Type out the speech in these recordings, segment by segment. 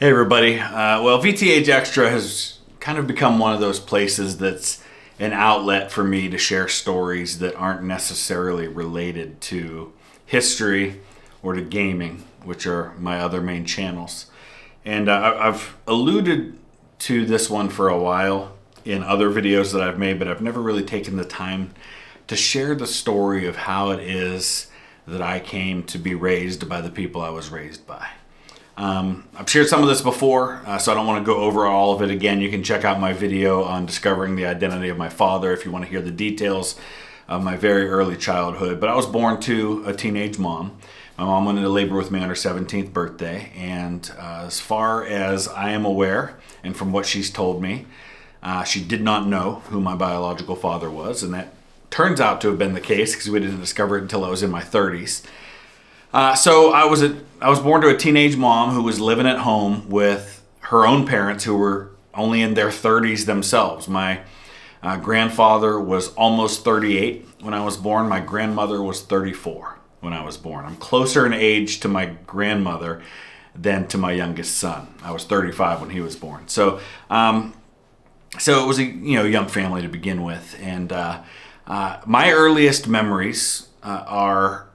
Hey everybody. Well, VTH Extra has kind of become one of those places that's an outlet for me to share stories that aren't necessarily related to history or to gaming, which are my other main channels. And I've alluded to this one for a while in other videos that I've made, but I've never really taken the time to share the story of how it is that I came to be raised by the people I was raised by. I've shared some of this before, so I don't want to go over all of it again. You can check out my video on discovering the identity of my father if you want to hear the details of my very early childhood. But I was born to a teenage mom. My mom went into labor with me on her 17th birthday, and as far as I am aware, and from what she's told me, she did not know who my biological father was, and that turns out to have been the case because we didn't discover it until I was in my 30s. So I was born to a teenage mom who was living at home with her own parents who were only in their 30s themselves. My grandfather was almost 38 when I was born. My grandmother was 34 when I was born. I'm closer in age to my grandmother than to my youngest son. I was 35 when he was born. So it was a young family to begin with. And my earliest memories are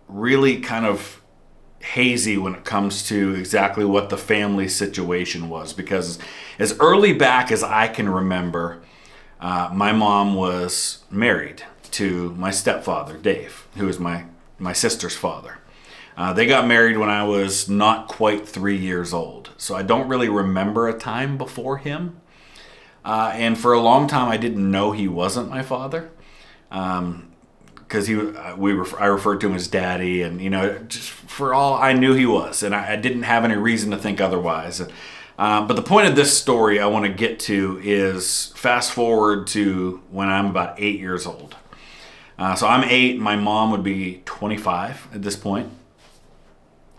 really kind of hazy when it comes to exactly what the family situation was, because as early back as I can remember, my mom was married to my stepfather, Dave, who is my sister's father. They got married when I was not quite 3 years old, so I don't really remember a time before him. And for a long time, I didn't know he wasn't my father. Because I referred to him as Daddy, and just for all I knew he was, and I didn't have any reason to think otherwise. But the point of this story I want to get to is fast forward to when I'm about 8 years old. So I'm 8. My mom would be 25 at this point.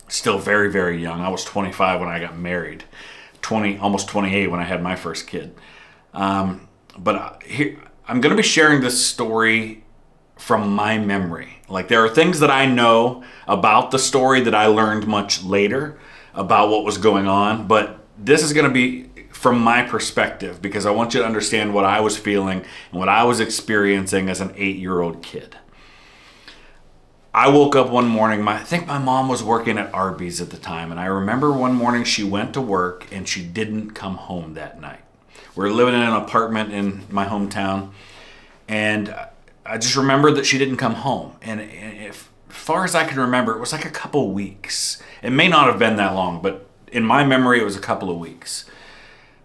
Still very, very young. I was 25 when I got married. Almost 28 when I had my first kid. But here I'm going to be sharing this story from my memory. Like, there are things that I know about the story that I learned much later about what was going on, but this is going to be from my perspective because I want you to understand what I was feeling and what I was experiencing as an 8-year-old kid. I woke up one morning, I think my mom was working at Arby's at the time, and I remember one morning she went to work and she didn't come home that night. We were living in an apartment in my hometown, and I just remember that she didn't come home. And as far as I can remember, it was like a couple weeks. It may not have been that long, but in my memory, it was a couple of weeks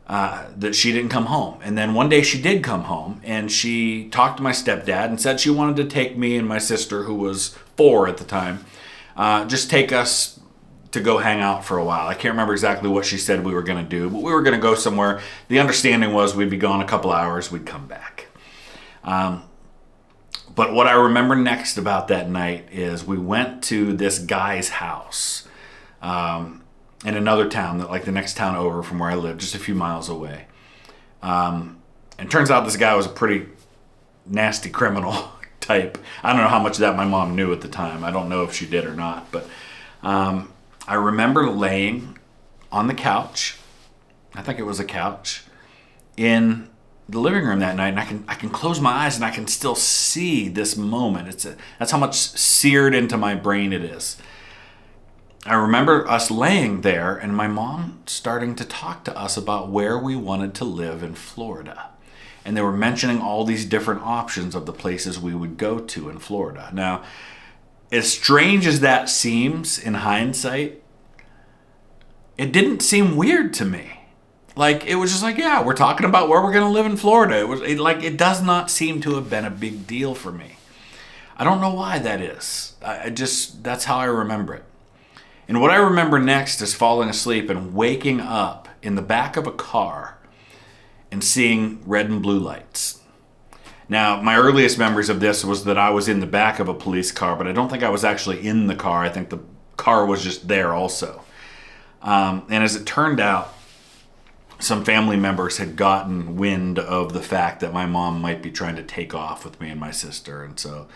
that she didn't come home. And then one day she did come home, and she talked to my stepdad and said she wanted to take me and my sister, who was 4 at the time, just take us to go hang out for a while. I can't remember exactly what she said we were going to do, but we were going to go somewhere. The understanding was we'd be gone a couple hours, we'd come back. But what I remember next about that night is we went to this guy's house in another town, like the next town over from where I lived, just a few miles away. And turns out this guy was a pretty nasty criminal type. I don't know how much of that my mom knew at the time. I don't know if she did or not. But I remember laying on the couch, I think it was a couch, in the living room that night, and I can close my eyes and I can still see this moment. That's how much seared into my brain it is. I remember us laying there and my mom starting to talk to us about where we wanted to live in Florida. And they were mentioning all these different options of the places we would go to in Florida. Now, as strange as that seems in hindsight, it didn't seem weird to me. Like, it was just like, yeah, we're talking about where we're going to live in Florida. It does not seem to have been a big deal for me. I don't know why that is. That's how I remember it. And what I remember next is falling asleep and waking up in the back of a car and seeing red and blue lights. Now, my earliest memories of this was that I was in the back of a police car, but I don't think I was actually in the car. I think the car was just there also. And as it turned out, some family members had gotten wind of the fact that my mom might be trying to take off with me and my sister, and so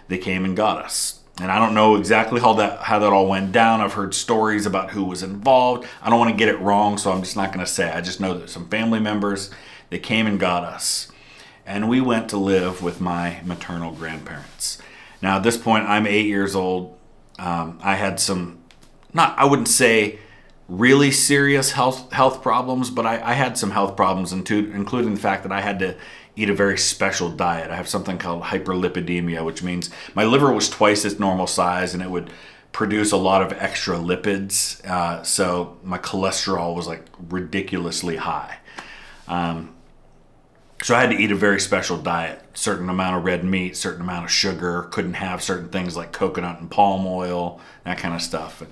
they came and got us. And I don't know exactly how that all went down. I've heard stories about who was involved. I don't want to get it wrong, so I'm just not going to say. I just know that some family members, they came and got us. And we went to live with my maternal grandparents. Now, at this point, I'm 8 years old. I had some, I wouldn't say really serious health problems, but I had some health problems, including the fact that I had to eat a very special diet. I have something called hyperlipidemia, which means my liver was twice its normal size and it would produce a lot of extra lipids. So my cholesterol was like ridiculously high. So I had to eat a very special diet, certain amount of red meat, certain amount of sugar, couldn't have certain things like coconut and palm oil, that kind of stuff.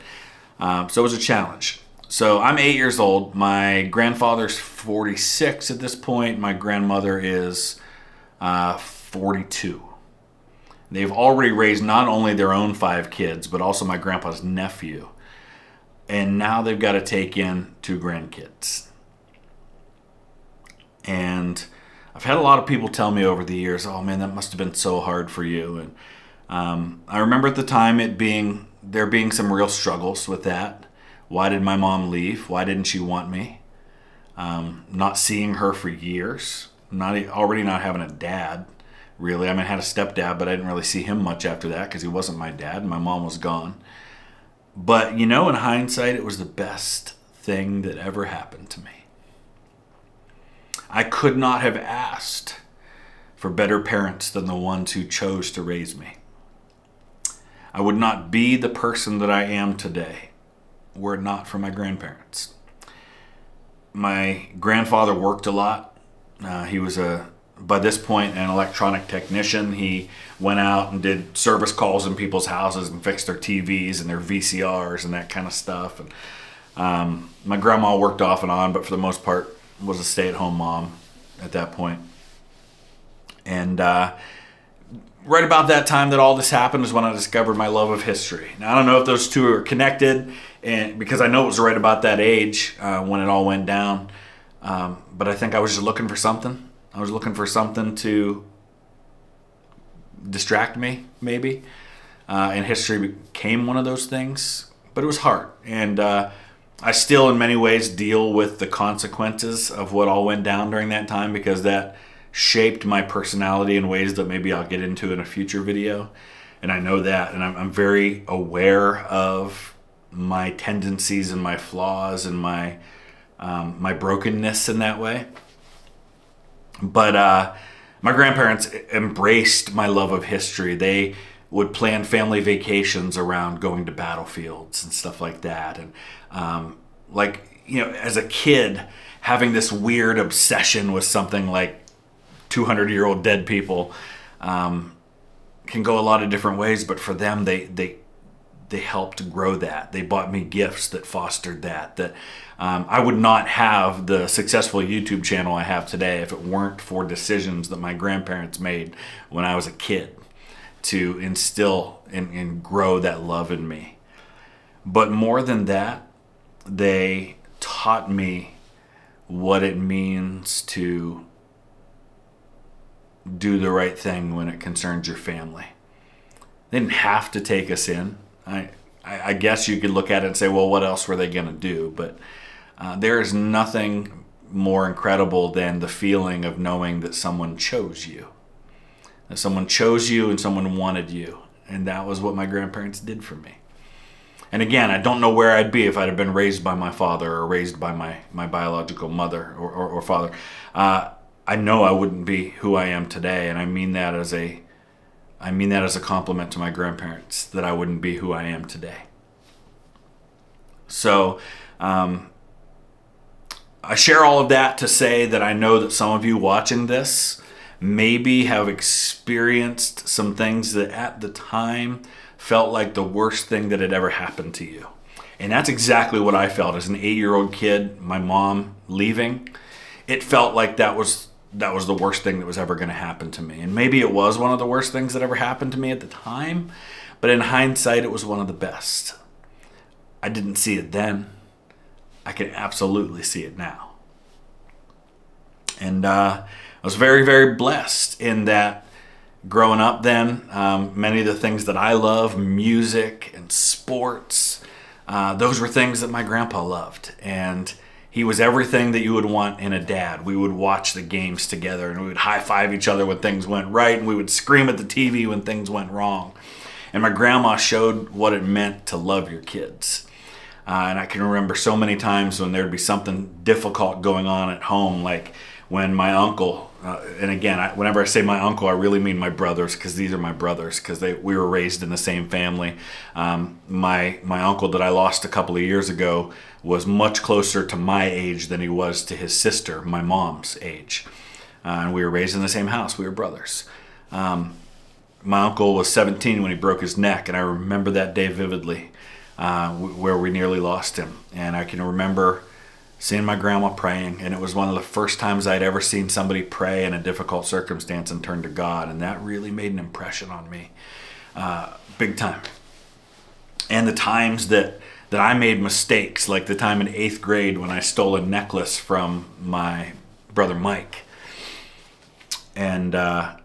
So it was a challenge. So I'm 8 years old. My grandfather's 46 at this point. My grandmother is 42. They've already raised not only their own 5 kids, but also my grandpa's nephew. And now they've got to take in 2 grandkids. And I've had a lot of people tell me over the years, oh man, that must have been so hard for you. And I remember at the time there being some real struggles with that. Why did my mom leave? Why didn't she want me? Not seeing her for years. Already not having a dad, really. I mean, I had a stepdad, but I didn't really see him much after that because he wasn't my dad and my mom was gone. But, in hindsight, it was the best thing that ever happened to me. I could not have asked for better parents than the ones who chose to raise me. I would not be the person that I am today were it not for my grandparents. My grandfather worked a lot. He was by this point, an electronic technician. He went out and did service calls in people's houses and fixed their TVs and their VCRs and that kind of stuff. And my grandma worked off and on, but for the most part was a stay-at-home mom at that point. And right about that time that all this happened is when I discovered my love of history. Now, I don't know if those two are connected, and because I know it was right about that age when it all went down. But I think I was just looking for something. I was looking for something to distract me, maybe. And history became one of those things. But it was hard. And I still, in many ways, deal with the consequences of what all went down during that time because that shaped my personality in ways that maybe I'll get into in a future video. And I know that. And I'm very aware of my tendencies and my flaws and my brokenness in that way. But my grandparents embraced my love of history. They would plan family vacations around going to battlefields and stuff like that. And as a kid, having this weird obsession with something like 200-year-old dead people can go a lot of different ways. But for them, they helped grow that. They bought me gifts that fostered that. I would not have the successful YouTube channel I have today if it weren't for decisions that my grandparents made when I was a kid to instill and grow that love in me. But more than that, they taught me what it means to do the right thing when it concerns your family. They didn't have to take us in. I guess you could look at it and say, well, what else were they going to do? But there is nothing more incredible than the feeling of knowing that someone chose you. That someone chose you and someone wanted you. And that was what my grandparents did for me. And again, I don't know where I'd be if I'd have been raised by my father or raised by my biological mother or father. I know I wouldn't be who I am today, and I mean that as a compliment to my grandparents, that I wouldn't be who I am today. So I share all of that to say that I know that some of you watching this maybe have experienced some things that at the time felt like the worst thing that had ever happened to you. And that's exactly what I felt as an 8-year-old kid, my mom leaving. It felt like that was the worst thing that was ever going to happen to me. And maybe it was one of the worst things that ever happened to me at the time, but in hindsight, it was one of the best. I didn't see it then. I can absolutely see it now. And I was very, very blessed in that Growing up then, many of the things that I love, music and sports, those were things that my grandpa loved. And he was everything that you would want in a dad. We would watch the games together, and we would high-five each other when things went right, and we would scream at the TV when things went wrong. And my grandma showed what it meant to love your kids. And I can remember so many times when there'd be something difficult going on at home, like when my uncle, and again, whenever I say my uncle, I really mean my brothers, because these are my brothers, because we were raised in the same family. My uncle that I lost a couple of years ago was much closer to my age than he was to his sister, my mom's age. And we were raised in the same house. We were brothers. My uncle was 17 when he broke his neck, and I remember that day vividly, where we nearly lost him. And I can remember seeing my grandma praying, and it was one of the first times I'd ever seen somebody pray in a difficult circumstance and turn to God, and that really made an impression on me, big time. And the times that I made mistakes, like the time in 8th grade when I stole a necklace from my brother Mike, and a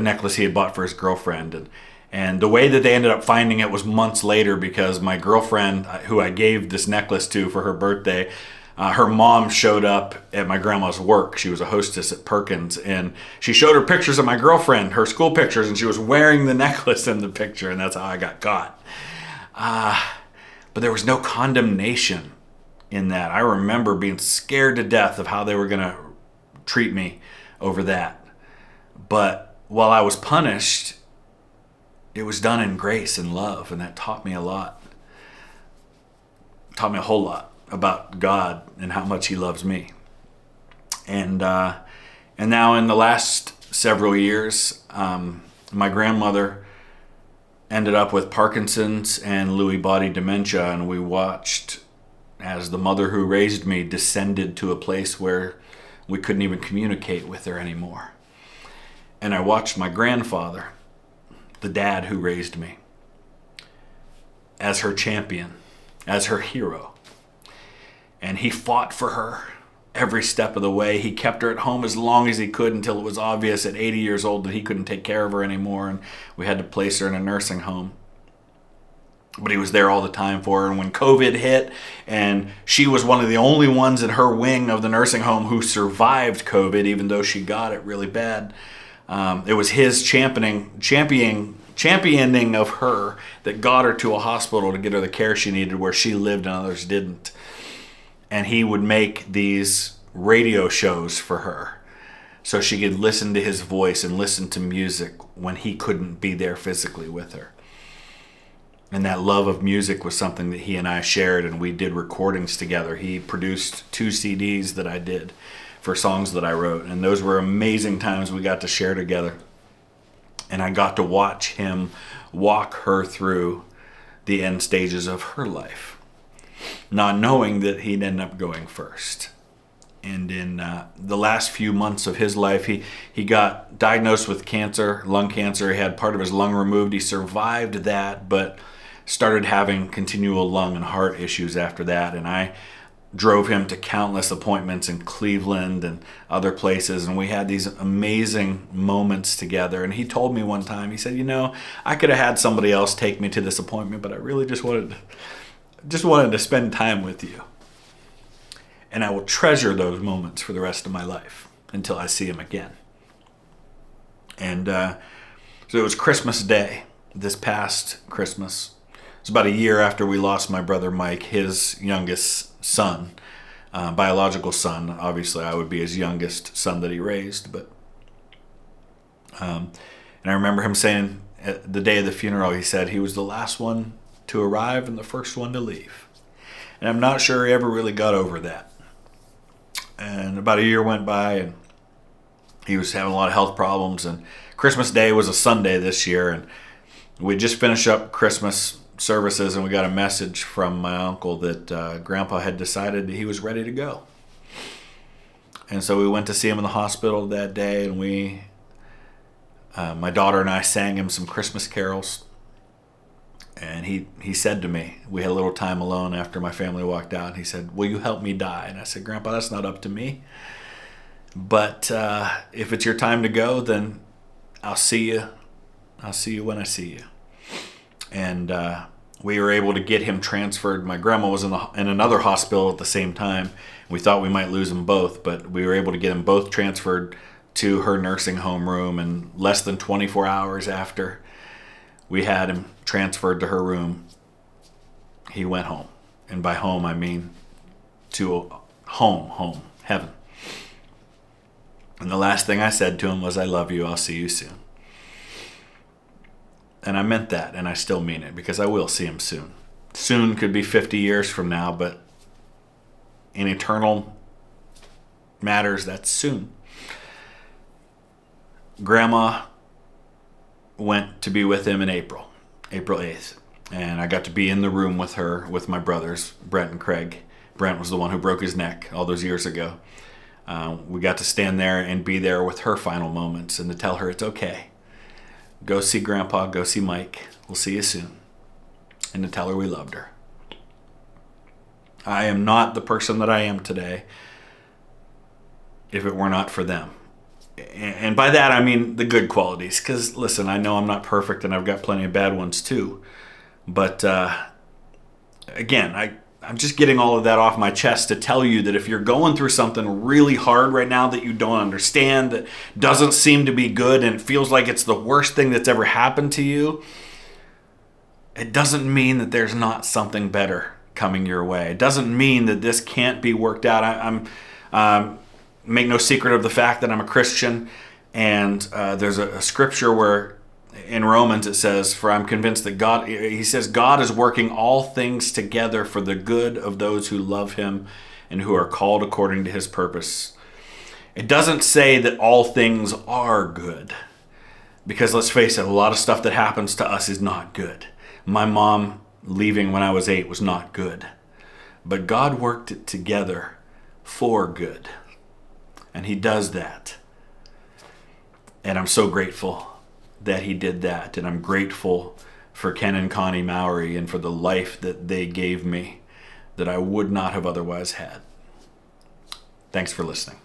necklace he had bought for his girlfriend, and the way that they ended up finding it was months later, because my girlfriend, who I gave this necklace to for her birthday, her mom showed up at my grandma's work. She was a hostess at Perkins, and she showed her pictures of my girlfriend, her school pictures, and she was wearing the necklace in the picture, and that's how I got caught. But there was no condemnation in that. I remember being scared to death of how they were going to treat me over that. But while I was punished, it was done in grace and love, and that taught me a lot. Taught me a whole lot about God and how much He loves me. And now in the last several years, my grandmother ended up with Parkinson's and Lewy body dementia, and we watched as the mother who raised me descended to a place where we couldn't even communicate with her anymore. And I watched my grandfather, the dad who raised me, as her champion, as her hero. And he fought for her every step of the way. He kept her at home as long as he could until it was obvious at 80 years old that he couldn't take care of her anymore, and we had to place her in a nursing home. But he was there all the time for her. And when COVID hit, and she was one of the only ones in her wing of the nursing home who survived COVID, even though she got it really bad, it was his championing of her that got her to a hospital to get her the care she needed where she lived and others didn't. And he would make these radio shows for her so she could listen to his voice and listen to music when he couldn't be there physically with her. And that love of music was something that he and I shared, and we did recordings together. He produced 2 CDs that I did for songs that I wrote, and those were amazing times we got to share together. And I got to watch him walk her through the end stages of her life, not knowing that he'd end up going first. And in the last few months of his life, he got diagnosed with cancer, lung cancer. He had part of his lung removed. He survived that, but started having continual lung and heart issues after that. And I drove him to countless appointments in Cleveland and other places, and we had these amazing moments together. And he told me one time, he said, I could have had somebody else take me to this appointment, but I really just wanted to spend time with you. And I will treasure those moments for the rest of my life until I see him again. And so it was Christmas Day, this past Christmas. It's about a year after we lost my brother Mike, his youngest son, biological son. Obviously, I would be his youngest son that he raised. But and I remember him saying at the day of the funeral, he said he was the last one to arrive and the first one to leave. And I'm not sure he ever really got over that. And about a year went by, and he was having a lot of health problems. And Christmas Day was a Sunday this year, and we just finished up Christmas services, and we got a message from my uncle that Grandpa had decided that he was ready to go. And so we went to see him in the hospital that day, and my daughter and I sang him some Christmas carols. And he said to me, we had a little time alone after my family walked out, and he said, "Will you help me die?" And I said, "Grandpa, that's not up to me. But if it's your time to go, then I'll see you. I'll see you when I see you. And we were able to get him transferred. My grandma was in another hospital at the same time. We thought we might lose them both, but we were able to get them both transferred to her nursing home room. And less than 24 hours after we had him transferred to her room, he went home. And by home, I mean to home, heaven. And the last thing I said to him was, I love you, I'll see you soon. And I meant that, and I still mean it, because I will see him soon. Soon could be 50 years from now, but in eternal matters, that's soon. Grandma went to be with him in April 8th. And I got to be in the room with her, with my brothers, Brent and Craig. Brent was the one who broke his neck all those years ago. We got to stand there and be there with her final moments and to tell her it's okay. Go see Grandpa, go see Mike. We'll see you soon. And to tell her we loved her. I am not the person that I am today if it were not for them. And by that I mean the good qualities. Because listen, I know I'm not perfect and I've got plenty of bad ones too. But again, I'm just getting all of that off my chest to tell you that if you're going through something really hard right now that you don't understand, that doesn't seem to be good, and it feels like it's the worst thing that's ever happened to you, it doesn't mean that there's not something better coming your way. It doesn't mean that this can't be worked out. I'm make no secret of the fact that I'm a Christian, and there's a scripture where in Romans it says, for I'm convinced that God is working all things together for the good of those who love him and who are called according to his purpose. It doesn't say that all things are good, because let's face it, a lot of stuff that happens to us is not good. My mom leaving when I was 8 was not good, but God worked it together for good, and he does that. And I'm so grateful that he did that. And I'm grateful for Ken and Connie Mowry and for the life that they gave me that I would not have otherwise had. Thanks for listening.